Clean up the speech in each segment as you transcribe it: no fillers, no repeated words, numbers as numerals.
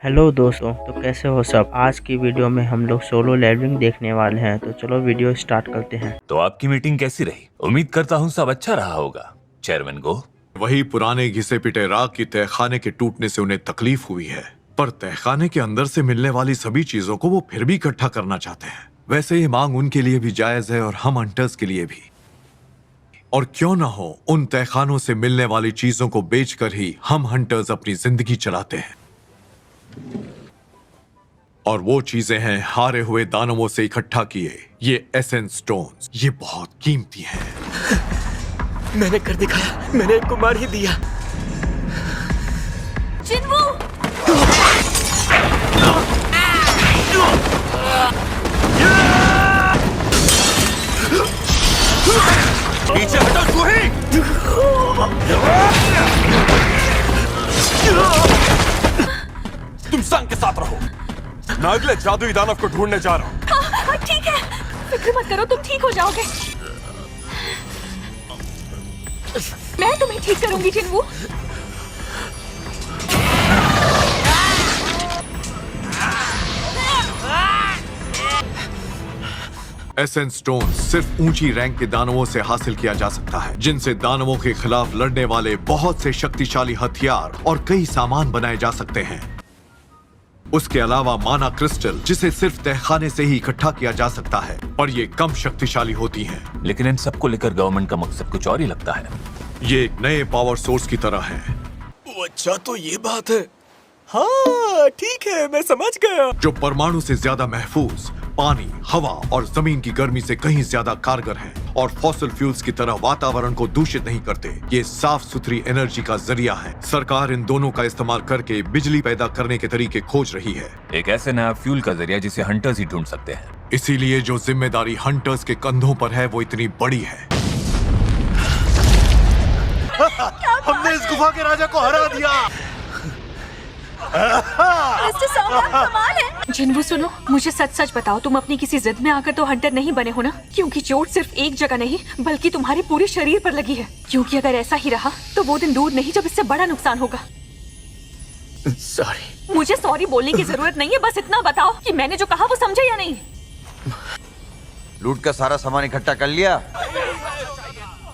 Hello दोस्तों, तो कैसे हो सब। आज की वीडियो में हम लोग सोलो लेवलिंग देखने वाले हैं, तो चलो वीडियो स्टार्ट करते हैं। तो आपकी मीटिंग कैसी रही? उम्मीद करता हूँ सब अच्छा रहा होगा। चेयरमैन गो। वही पुराने घिसे पिटे राग की तहखाने के टूटने से उन्हें तकलीफ हुई है, पर तहखाने के अंदर से मिलने वाली सभी चीजों को वो फिर भी इकट्ठा करना चाहते हैं। वैसे ये मांग उनके लिए भी जायज है और हम हंटर्स के लिए भी। और क्यों ना हो, उन तहखानों से मिलने वाली चीजों को बेचकर ही हम हंटर्स अपनी जिंदगी चलाते हैं। और वो चीजें हैं हारे हुए दानवों से इकट्ठा किए ये एसेंस स्टोन्स। ये बहुत कीमती हैं। मैंने कर दिखाया, मैंने एक को मार ही दिया। जिन्वू! नीचे हटो चूहे! तुम संग के साथ रहो। मैं अगले जादुई दानव को ढूंढने जा रहा हूँ। हाँ, ठीक है, फिक्र मत करो, तुम ठीक हो जाओगे। मैं तुम्हें ठीक करूंगी जिन्वू। एसेंस स्टोन सिर्फ ऊंची रैंक के दानवों से हासिल किया जा सकता है, जिनसे दानवों के खिलाफ लड़ने वाले बहुत से शक्तिशाली हथियार और कई सामान बनाए जा सकते हैं। उसके अलावा माना क्रिस्टल, जिसे सिर्फ तहखाने से ही इकट्ठा किया जा सकता है, और ये कम शक्तिशाली होती हैं। लेकिन इन सबको लेकर गवर्नमेंट का मकसद कुछ और ही लगता है। ये एक नए पावर सोर्स की तरह है। अच्छा, तो ये बात है। हाँ ठीक है, मैं समझ गया। जो परमाणु से ज्यादा महफूज, पानी, हवा और जमीन की गर्मी से कहीं ज्यादा कारगर है, और फॉसिल फ्यूल्स की तरह वातावरण को दूषित नहीं करते। ये साफ सुथरी एनर्जी का जरिया है। सरकार इन दोनों का इस्तेमाल करके बिजली पैदा करने के तरीके खोज रही है। एक ऐसे नया फ्यूल का जरिया जिसे हंटर्स ही ढूंढ सकते हैं। इसीलिए जो जिम्मेदारी हंटर्स के कंधों पर है वो इतनी बड़ी है। हमने इस गुफा के राजा को हरा दिया। मिस्टर सॉन्ग, आप कमाल है। जिन्वू सुनो, मुझे सच सच बताओ, तुम अपनी किसी जिद में आकर तो हंटर नहीं बने हो ना? क्योंकि चोट सिर्फ एक जगह नहीं बल्कि तुम्हारे पूरे शरीर पर लगी है। क्योंकि अगर ऐसा ही रहा तो वो दिन दूर नहीं जब इससे बड़ा नुकसान होगा। सॉरी। मुझे सॉरी बोलने की जरूरत नहीं है, बस इतना बताओ कि मैंने जो कहा वो समझे या नहीं। लूट का सारा सामान इकट्ठा कर लिया?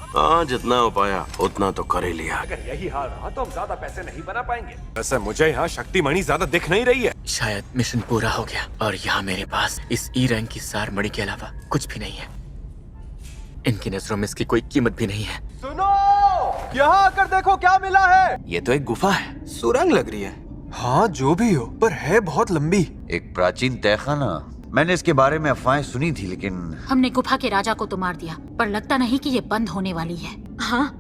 हाँ, जितना हो पाया उतना तो कर ही लिया। अगर यही हाल रहा तो हम ज्यादा पैसे नहीं बना पाएंगे। वैसे मुझे यहाँ शक्तिमणि ज्यादा दिख नहीं रही है। शायद मिशन पूरा हो गया और यहाँ मेरे पास इस ई रैंक की सार मणि के अलावा कुछ भी नहीं है। इनकी नजरों में इसकी कोई कीमत भी नहीं है। सुनो, यहाँ आकर देखो क्या मिला है। ये तो एक गुफा है। सुरंग लग रही है। हाँ, जो भी हो, पर है बहुत लंबी। एक प्राचीन तहखाना। मैंने इसके बारे में अफवाहें सुनी थी, लेकिन हमने गुफा के राजा को तो मार दिया, पर लगता नहीं कि ये बंद होने वाली है। हाँ,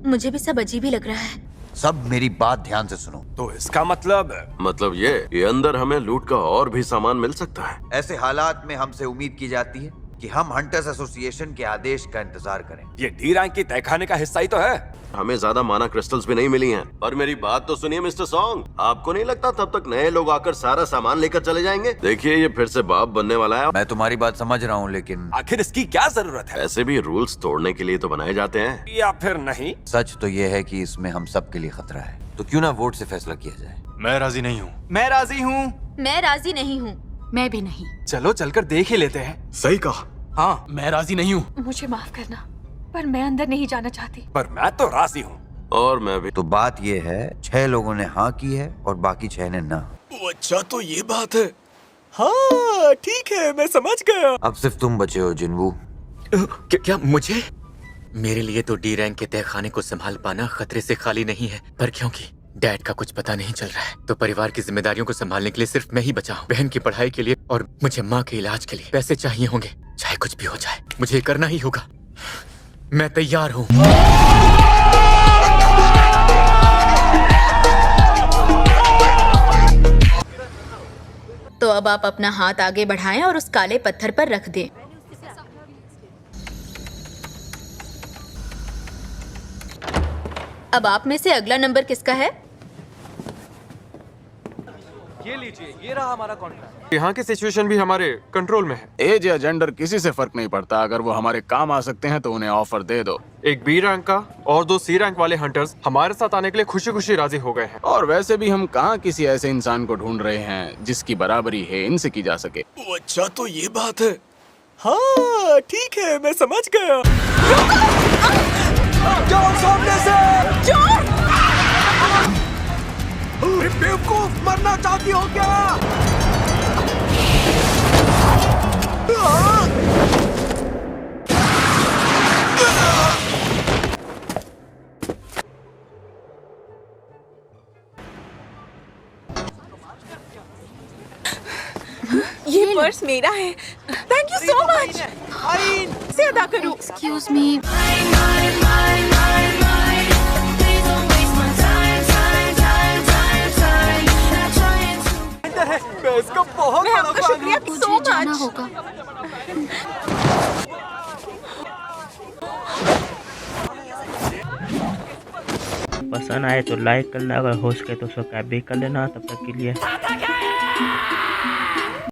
मुझे भी सब अजीब ही लग रहा है। सब मेरी बात ध्यान से सुनो। तो इसका मतलब ये अंदर हमें लूट का और भी सामान मिल सकता है। ऐसे हालात में हमसे उम्मीद की जाती है कि हम हंटर्स एसोसिएशन के आदेश का इंतजार करें। ये डी रैंक की तहखाने का हिस्सा ही तो है। हमें ज्यादा माना क्रिस्टल्स भी नहीं मिली हैं। और मेरी बात तो सुनिए मिस्टर सॉन्ग, आपको नहीं लगता तब तक नए लोग आकर सारा सामान लेकर चले जाएंगे? देखिए, ये फिर से बाप बनने वाला है। मैं तुम्हारी बात समझ रहा हूँ, लेकिन आखिर इसकी क्या जरूरत है? ऐसे भी रूल्स तोड़ने के लिए तो बनाए जाते हैं। या फिर नहीं? सच तो ये है कि इसमें हम सब के लिए खतरा है। तो क्यों ना वोट से फैसला किया जाए? मैं राजी नहीं हूँ। मैं राजी नहीं हूँ। मैं भी नहीं। चलो चलकर देख ही लेते हैं। सही कहा। हाँ, मैं राजी नहीं हूँ। मुझे माफ करना, पर मैं अंदर नहीं जाना चाहती। पर मैं तो राजी हूँ। और मैं भी। तो बात ये है, 6 लोगों ने हाँ की है और बाकी 6 ने ना। अच्छा, तो ये बात है। हाँ ठीक है, मैं समझ गया। अब सिर्फ तुम बचे हो जिन्वू। क्या मुझे? मेरे लिए तो डी रैंक के तहखाने को संभाल पाना खतरे से खाली नहीं है, पर क्योंकि डैड का कुछ पता नहीं चल रहा है, तो परिवार की जिम्मेदारियों को संभालने के लिए सिर्फ मैं ही बचा हूँ। बहन की पढ़ाई के लिए और मुझे माँ के इलाज के लिए पैसे चाहिए होंगे। चाहे कुछ भी हो जाए, मुझे ये करना ही होगा। मैं तैयार हूँ। तो अब आप अपना हाथ आगे बढ़ाएं और उस काले पत्थर पर रख दें। अब आप में से अगला नंबर किसका है? ये लीजिए, ये रहा हमारा कॉन्ट्रैक्ट। यहाँ की सिचुएशन भी हमारे कंट्रोल में है। एज या जेंडर किसी से फर्क नहीं पड़ता, अगर वो हमारे काम आ सकते हैं तो उन्हें ऑफर दे दो। एक बी रैंक का और 2 सी रैंक वाले हंटर्स हमारे साथ आने के लिए खुशी खुशी राजी हो गए हैं। और वैसे भी हम कहाँ किसी ऐसे इंसान को ढूंढ रहे हैं जिसकी बराबरी है इनसे की जा सके। अच्छा, तो ये बात है। हाँ ठीक है, मैं समझ गया। चोर सामने से! चोर! बेवकूफ, मरना चाहती हो क्या? ये पर्स मेरा है। Thank you so much. से अदा करूं। Excuse me. मैं इसका बहुत मैं बड़ा आपका फैन शुक्रिया हूँ। सो मुझे जाना मच। होगा। पसंद आए तो लाइक करना, अगर हो सके तो सब्सक्राइब भी कर लेना। तब तक के लिए